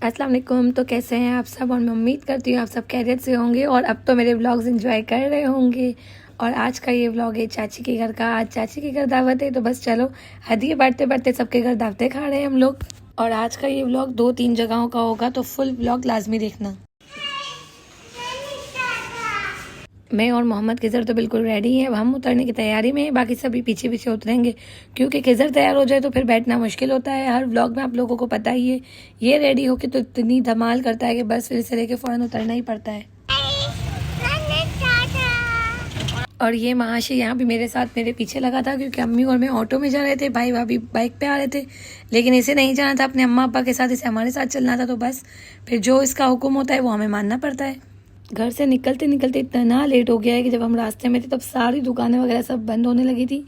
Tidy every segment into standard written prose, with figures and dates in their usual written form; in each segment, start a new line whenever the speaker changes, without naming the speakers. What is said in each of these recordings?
अस्सलाम वालेकुम। तो कैसे हैं आप सब? और मैं उम्मीद करती हूँ आप सब खैरियत से होंगे और अब तो मेरे व्लॉग्स एंजॉय कर रहे होंगे। और आज का ये व्लॉग है चाची के घर का। आज चाची के घर दावत है, तो बस चलो हदिये बांटते बांटते सबके घर दावतें खा रहे हैं हम लोग। और आज का ये व्लॉग 2-3 जगहों का होगा, तो फुल व्लॉग लाजमी देखना। मैं और मोहम्मद खिज़र तो बिल्कुल रेडी हैं। अब हम उतरने की तैयारी में हैं, बाकी सभी पीछे पीछे उतरेंगे क्योंकि खिज़र तैयार हो जाए तो फिर बैठना मुश्किल होता है। हर व्लॉग में आप लोगों को पता ही है, ये रेडी होके तो इतनी धमाल करता है कि बस फिर से लेके फ़ौरन उतरना ही पड़ता है। और ये महाशय यहाँ भी मेरे साथ मेरे पीछे लगा था क्योंकि अम्मी और मैं ऑटो में जा रहे थे, भाई भाभी बाइक पे आ रहे थे। लेकिन इसे नहीं जाना था अपने अम्मा अब्बा के साथ, इसे हमारे साथ चलना था। तो बस फिर जो इसका हुक्म होता है वो हमें मानना पड़ता है। घर से निकलते निकलते इतना लेट हो गया है कि जब हम रास्ते में थे तब सारी दुकानें वगैरह सब बंद होने लगी थी।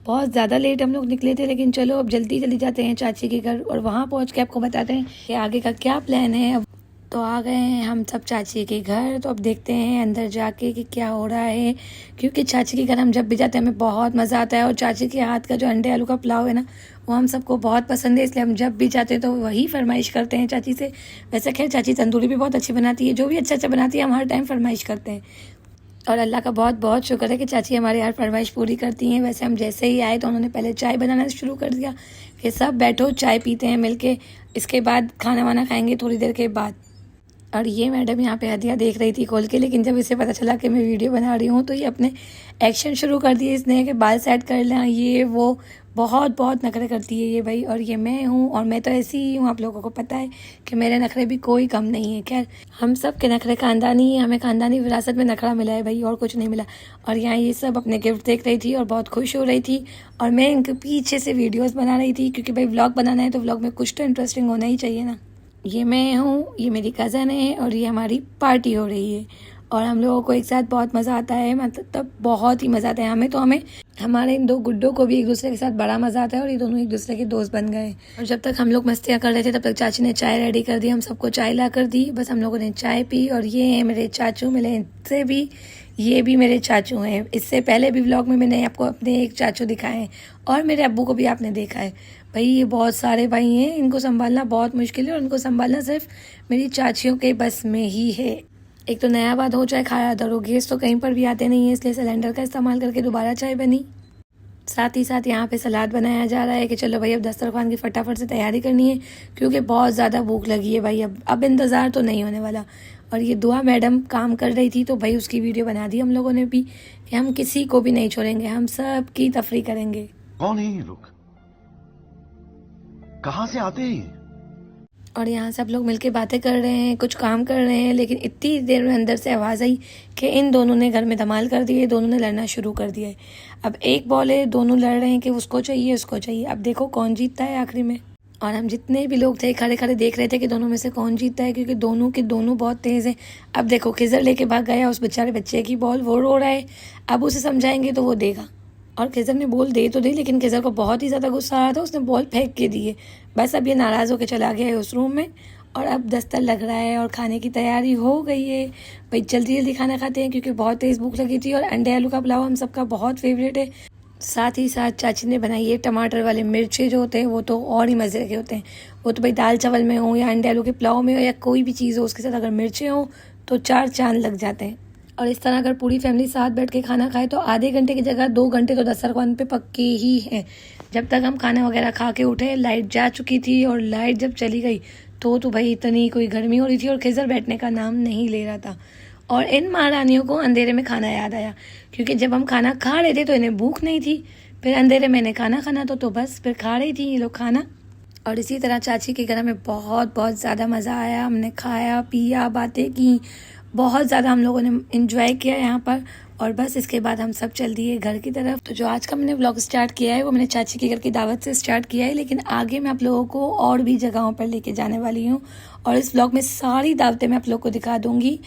बहुत ज़्यादा लेट हम लोग निकले थे, लेकिन चलो अब जल्दी जल्दी जाते हैं चाची के घर और वहाँ पहुँच के आपको बताते हैं कि आगे का क्या प्लान है। अब तो आ गए हैं हम सब चाची के घर, तो अब देखते हैं अंदर जाके कि क्या हो रहा है। क्योंकि चाची के घर हम जब भी जाते हैं हमें बहुत मज़ा आता है और चाची के हाथ का जो अंडे आलू का पुलाव है ना, वो हम सबको बहुत पसंद है, इसलिए हम जब भी जाते हैं तो वही फरमाइश करते हैं चाची से। वैसे खैर चाची तंदूरी भी बहुत अच्छी बनाती है, जो भी अच्छा अच्छा बनाती है हम हर टाइम फरमाइश करते हैं। और अल्लाह का बहुत बहुत शुक्र है कि चाची हमारी हर फरमाइश पूरी करती हैं। वैसे हम जैसे ही आए तो उन्होंने पहले चाय बनाना शुरू कर दिया कि सब बैठो चाय पीते हैं मिलके, इसके बाद खाना वाना खाएंगे थोड़ी देर के बाद। और ये मैडम यहाँ पे हदिया देख रही थी खोल के, लेकिन जब इसे पता चला कि मैं वीडियो बना रही हूँ तो ये अपने एक्शन शुरू कर दिए इसने कि बाल सेट कर लें, ये वो बहुत बहुत नखरे करती है ये भाई। और ये मैं हूँ और मैं तो ऐसी ही हूँ, आप लोगों को पता है कि मेरे नखरे भी कोई कम नहीं है। खैर हम सब के नखरे खानदानी है, हमें खानदानी विरासत में नखरा मिला है भाई, और कुछ नहीं मिला। और यहाँ ये सब अपने गिफ्ट देख रही थी और बहुत खुश हो रही थी और मैं इनके पीछे से वीडियोज़ बना रही थी क्योंकि भाई व्लॉग बनाना है तो व्लॉग में कुछ तो इंटरेस्टिंग होना ही चाहिए ना। ये मैं हूँ, ये मेरी कज़न है और ये हमारी पार्टी हो रही है और हम लोगों को एक साथ बहुत मज़ा आता है, मतलब तब बहुत ही मज़ा आता है हमें हमारे इन दो गुड्डों को भी एक दूसरे के साथ बड़ा मज़ा आता है और ये दोनों एक दूसरे के दोस्त बन गए। और जब तक हम लोग मस्तियाँ कर रहे थे तब तक चाची ने चाय रेडी कर दी, हम सबको चाय ला कर दी। बस हम लोगों ने चाय पी और ये हैं मेरे चाचू, मिले इनसे भी, ये भी मेरे चाचू हैं। इससे पहले भी व्लॉग में मैंने आपको अपने एक चाचू दिखाए हैं और मेरे अब्बू को भी आपने देखा है। भाई ये बहुत सारे भाई हैं, इनको संभालना बहुत मुश्किल है और इनको संभालना सिर्फ मेरी चाचियों के बस में ही है। एक तो नया बात हो चाहे खाया धरो, गैस तो कहीं पर भी आते नहीं है, इसलिए सिलेंडर का इस्तेमाल करके दोबारा चाय बनी। साथ ही साथ यहाँ पे सलाद बनाया जा रहा है कि चलो भाई अब दस्तरखान की फटाफट से तैयारी करनी है क्योंकि बहुत ज़्यादा भूख लगी है भाई। अब इंतज़ार तो नहीं होने वाला। और ये दुआ मैडम काम कर रही थी तो भाई उसकी वीडियो बना दी हम लोगों ने भी कि हम किसी को भी नहीं छोड़ेंगे, हम सब की तफरी करेंगे।
कौन है ये लोग, कहाँ से आते हैं?
और यहाँ सब लोग मिलके बातें कर रहे हैं, कुछ काम कर रहे हैं, लेकिन इतनी देर में अंदर से आवाज़ आई कि इन दोनों ने घर में धमाल कर दी है, दोनों ने लड़ना शुरू कर दिया है। अब एक बॉल है, दोनों लड़ रहे हैं कि उसको चाहिए उसको चाहिए। अब देखो कौन जीतता है आखिरी में। और हम जितने भी लोग थे खड़े खड़े देख रहे थे कि दोनों में से कौन जीतता है, क्योंकि दोनों के दोनों बहुत तेज़ हैं। अब देखो खिज़र लेके भाग गया उस बेचारे बच्चे की बॉल, वो रो रहा है। अब उसे समझाएंगे तो वो देगा और खिज़र ने बॉल दे तो दी, लेकिन खिज़र को बहुत ही ज़्यादा गुस्सा आ रहा था, उसने बॉल फेंक के दी है। बस अब ये नाराज़ होकर चला गया है उस रूम में और अब दस्तर लग रहा है और खाने की तैयारी हो गई है। भाई जल्दी जल्दी खाना खाते हैं क्योंकि बहुत तेज़ भूख लगी थी और अंडे आलू का पुलाव हम सबका बहुत फेवरेट है। साथ ही साथ चाची ने बनाई है टमाटर वाले मिर्चे जो होते हैं वो तो और ही मज़े के होते हैं। वो तो भाई दाल चावल में हो या अंडे आलू के पुलाव में हो या कोई भी चीज़ हो, उसके साथ अगर मिर्चे हो तो 4 चांद लग जाते हैं। और इस तरह अगर पूरी फैमिली साथ बैठ के खाना खाए तो आधे घंटे की जगह 2 घंटे तो दस्तरखान पे पक्के ही हैं। जब तक हम खाना वगैरह खा के उठे लाइट जा चुकी थी और लाइट जब चली गई तो भाई इतनी कोई गर्मी हो रही थी और खिज़र बैठने का नाम नहीं ले रहा था। और इन महारानियों को अंधेरे में खाना याद आया क्योंकि जब हम खाना खा रहे थे तो इन्हें भूख नहीं थी, फिर अंधेरे में इन्हें खाना खाना तो बस फिर खा रही थी ये लोग खाना। और इसी तरह चाची के घर में बहुत बहुत ज़्यादा मज़ा आया, हमने खाया पिया बातें की, बहुत ज़्यादा हम लोगों ने इंजॉय किया यहाँ पर। और बस इसके बाद हम सब चल दिए घर की तरफ। तो जो आज का मैंने व्लॉग स्टार्ट किया है वो मैंने चाची के घर की दावत से स्टार्ट किया है, लेकिन आगे मैं आप लोगों को और भी जगहों पर लेके जाने वाली हूँ और इस व्लॉग में सारी दावतें मैं आप लोगों को दिखा दूँगी।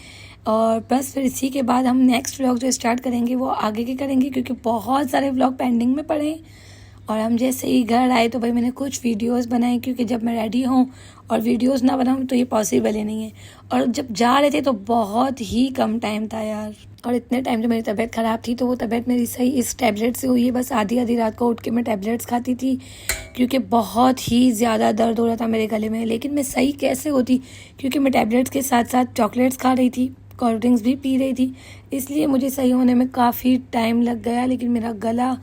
और बस फिर इसी के बाद हम नेक्स्ट व्लॉग जो स्टार्ट करेंगे वो आगे के करेंगे क्योंकि बहुत सारे व्लॉग पेंडिंग में पड़े हैं और हम जैसे ही घर आए तो भाई मैंने कुछ वीडियोस बनाए, क्योंकि जब मैं रेडी हूँ और वीडियोस ना बनाऊँ तो ये पॉसिबल ही नहीं है। और जब जा रहे थे तो बहुत ही कम टाइम था यार, और इतने टाइम जो मेरी तबीयत ख़राब थी तो वो तबीयत मेरी सही इस टैबलेट से हुई है। बस आधी आधी रात को उठ के मैं टैबलेट्स खाती थी, क्योंकि बहुत ही ज़्यादा दर्द हो रहा था मेरे गले में। लेकिन मैं सही कैसे होती, क्योंकि मैं टैबलेट्स के साथ साथ चॉकलेट्स खा रही थी, कोल्ड ड्रिंक्स भी पी रही थी, इसलिए मुझे सही होने में काफ़ी टाइम लग गया। लेकिन मेरा गला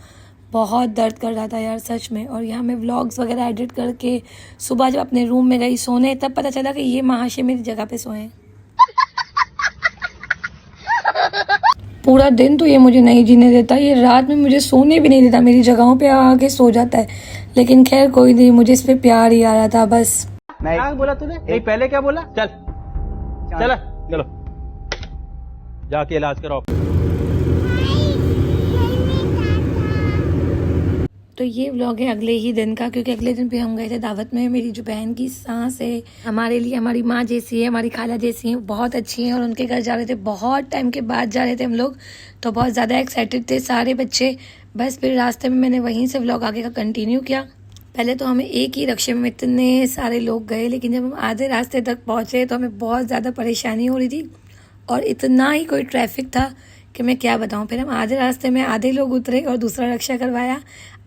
बहुत दर्द कर रहा था यार सच में। और यहाँ मैं व्लॉग्स वगैरह एडिट करके सुबह जब अपने रूम में गई सोने, तब पता चला कि ये महाशय मेरी जगह पे सोए हैं। पूरा दिन तो ये मुझे नहीं जीने देता, ये रात में मुझे सोने भी नहीं देता, मेरी जगहों पे आके सो जाता है। लेकिन खैर कोई नहीं, मुझे इस पे प्यार ही आ रहा था बस।
क्या बोला तूने? नहीं पहले क्या बोला? चल चल चलो जाके इलाज कराओ।
तो ये व्लॉग है अगले ही दिन का, क्योंकि अगले दिन पे हम गए थे दावत में। मेरी जो बहन की सास है, हमारे लिए हमारी माँ जैसी है, हमारी खाला जैसी है, बहुत अच्छी हैं, और उनके घर जा रहे थे। बहुत टाइम के बाद जा रहे थे हम लोग, तो बहुत ज़्यादा एक्साइटेड थे सारे बच्चे। बस फिर रास्ते में मैंने वहीं से व्लॉग आगे का कंटिन्यू किया। पहले तो हमें एक ही रिक्शे में इतने सारे लोग गए, लेकिन जब हम आधे रास्ते तक पहुँचे तो हमें बहुत ज़्यादा परेशानी हो रही थी, और इतना ही कोई ट्रैफिक था कि मैं क्या बताऊं। फिर हम आधे रास्ते में आधे लोग उतरे और दूसरा रिक्शा करवाया,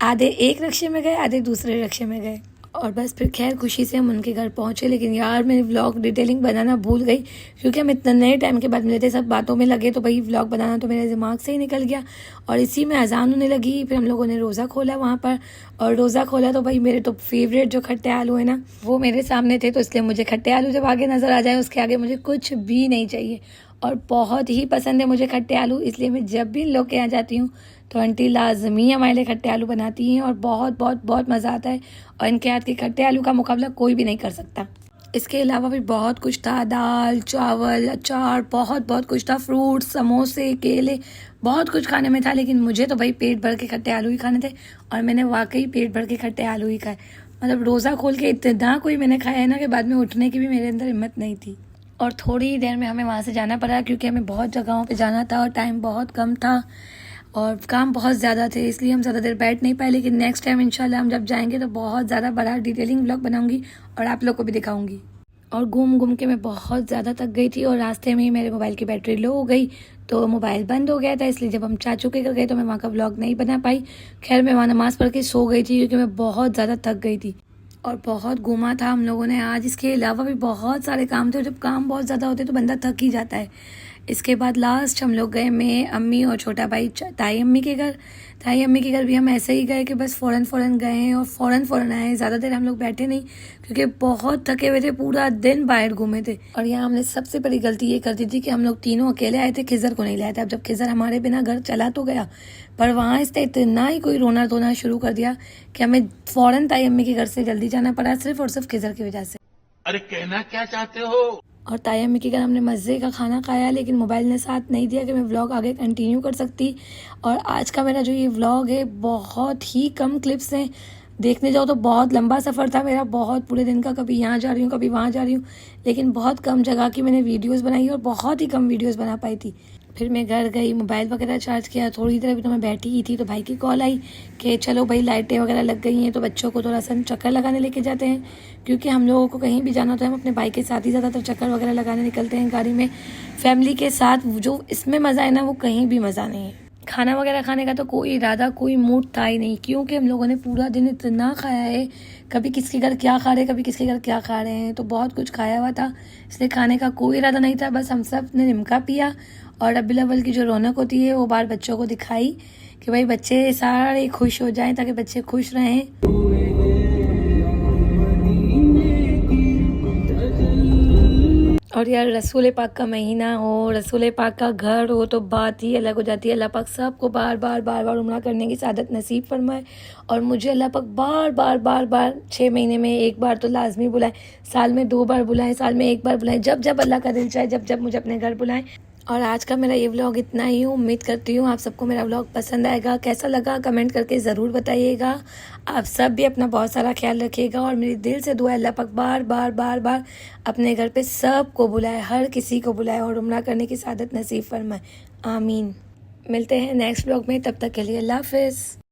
आधे एक रिक्शे में गए, आधे दूसरे रिक्शे में गए, और बस फिर खैर खुशी से हम उनके घर पहुंचे। लेकिन यार मैं व्लॉग डिटेलिंग बनाना भूल गई, क्योंकि हम इतने नए टाइम के बाद मिले थे, सब बातों में लगे, तो भाई व्लॉग बनाना तो मेरे दिमाग से ही निकल गया। और इसी में अजान होने लगी। फिर हम लोगों ने रोज़ा खोला वहाँ पर, और रोज़ा खोला तो भाई मेरे तो फेवरेट जो खट्टे आलू है ना, वो मेरे सामने थे, तो इसलिए मुझे खट्टे आलू जब आगे नज़र आ जाए उसके आगे मुझे कुछ भी नहीं चाहिए। और बहुत ही पसंद है मुझे खट्टे आलू, इसलिए मैं जब भी इन लोग के यहाँ जाती हूँ तो आंटी लाजमी हमारे लिए खट्टे आलू बनाती हैं, और बहुत बहुत बहुत मज़ा आता है। और इनके हाथ के खट्टे आलू का मुकाबला कोई भी नहीं कर सकता। इसके अलावा भी बहुत कुछ था, दाल चावल अचार, बहुत बहुत कुछ था, फ्रूट्स समोसे केले, बहुत कुछ खाने में था। लेकिन मुझे तो भाई पेट भर के खट्टे आलू ही खाने थे, और मैंने वाकई पेट भर के खट्टे आलू ही खाए। मतलब रोज़ा खोल के इतना कोई मैंने खाया है ना कि बाद में उठने की भी मेरे अंदर हिम्मत नहीं थी। और थोड़ी ही देर में हमें वहाँ से जाना पड़ा, क्योंकि हमें बहुत जगहों पे जाना था और टाइम बहुत कम था और काम बहुत ज़्यादा थे, इसलिए हम ज़्यादा देर बैठ नहीं पाए। लेकिन नेक्स्ट टाइम इंशाल्लाह हम जब जाएंगे तो बहुत ज़्यादा बड़ा डिटेलिंग व्लॉग बनाऊंगी और आप लोग को भी दिखाऊंगी। और घूम घूम के मैं बहुत ज़्यादा थक गई थी, और रास्ते में ही मेरे मोबाइल की बैटरी लो हो गई, तो मोबाइल बंद हो गया था। इसलिए जब हम चाचू के घर गए तो मैं वहाँ का व्लॉग नहीं बना पाई। खैर मैं वहाँ नमाज़ पढ़ के सो गई थी, क्योंकि मैं बहुत ज़्यादा थक गई थी और बहुत घूमा था हम लोगों ने आज। इसके अलावा भी बहुत सारे काम थे, और जब काम बहुत ज़्यादा होते तो बंदा थक ही जाता है। इसके बाद लास्ट हम लोग गए, मैं अम्मी और छोटा भाई ताई अम्मी के घर। ताई अम्मी के घर भी हम ऐसे ही गए कि बस फ़ौरन गए हैं और फ़ौरन आए। ज़्यादा देर हम लोग बैठे नहीं, क्योंकि बहुत थके हुए थे, पूरा दिन बाहर घूमे थे। और यहाँ हमने सबसे बड़ी गलती ये कर दी थी कि हम लोग तीनों अकेले आए थे, खिज़र को नहीं लाए थे। अब जब खिज़र हमारे बिना घर चला तो गया, पर वहाँ इसने इतना ही कोई रोना धोना शुरू कर दिया कि हमें फ़ौरन ताई अम्मी के घर से जल्दी जाना पड़ा, सिर्फ और सिर्फ खिज़र की वजह से।
अरे कहना क्या चाहते हो?
और ताई अम्मी के घर हमने मज़े का खाना खाया, लेकिन मोबाइल ने साथ नहीं दिया कि मैं व्लॉग आगे कंटिन्यू कर सकती। और आज का मेरा जो ये व्लॉग है बहुत ही कम क्लिप्स हैं, देखने जाओ तो बहुत लंबा सफ़र था मेरा, बहुत पूरे दिन का, कभी यहाँ जा रही हूँ कभी वहाँ जा रही हूँ, लेकिन बहुत कम जगह की मैंने वीडियोस बनाई और बहुत ही कम वीडियोस बना पाई थी। फिर मैं घर गई, मोबाइल वगैरह चार्ज किया, थोड़ी देर अभी तो मैं बैठी ही थी तो भाई की कॉल आई कि चलो भाई लाइटें वगैरह लग गई हैं तो बच्चों को थोड़ा सा चक्कर लगाने लेके जाते हैं, क्योंकि हम लोगों को कहीं भी जाना होता है हम अपने भाई के साथ ही ज़्यादातर चक्कर वगैरह लगाने निकलते हैं गाड़ी में, फैमिली के साथ। जो इसमें मज़ा है ना वो कहीं भी मज़ा नहीं है। खाना वगैरह खाने का तो कोई इरादा कोई मूड था ही नहीं, क्योंकि हम लोगों ने पूरा दिन इतना खाया है, कभी किसके घर क्या खा रहे कभी किसके घर क्या खा रहे हैं, तो बहुत कुछ खाया हुआ था, इसलिए खाने का कोई इरादा नहीं था। बस हम सब ने निमका पिया और रबीउल अव्वल की जो रौनक होती है वो बार बच्चों को दिखाई कि भाई बच्चे सारे खुश हो जाएं, ताकि बच्चे खुश रहें। और यार रसूल पाक का महीना हो, रसूल पाक का घर हो तो बात ही अलग हो जाती है। अल्लाह पाक सबको बार बार उम्रा करने की सादत नसीब फरमाए, और मुझे अल्लाह पाक बार 6 महीने में एक बार तो लाजमी बुलाए, साल में 2 बार बुलाए, साल में 1 बार बुलाए, जब अल्लाह का दिल चाहे, जब मुझे अपने घर बुलाएं। और आज का मेरा ये व्लॉग इतना ही, उम्मीद करती हूँ आप सबको मेरा व्लॉग पसंद आएगा। कैसा लगा कमेंट करके ज़रूर बताइएगा। आप सब भी अपना बहुत सारा ख्याल रखिएगा, और मेरी दिल से दुआ अल्लाह पाक बार अपने घर पे सब को बुलाए, हर किसी को बुलाए और उम्रा करने की सादत नसीब फरमाए। आमीन। मिलते हैं नेक्स्ट व्लॉग में, तब तक के लिए अल्लाह हाफिज़।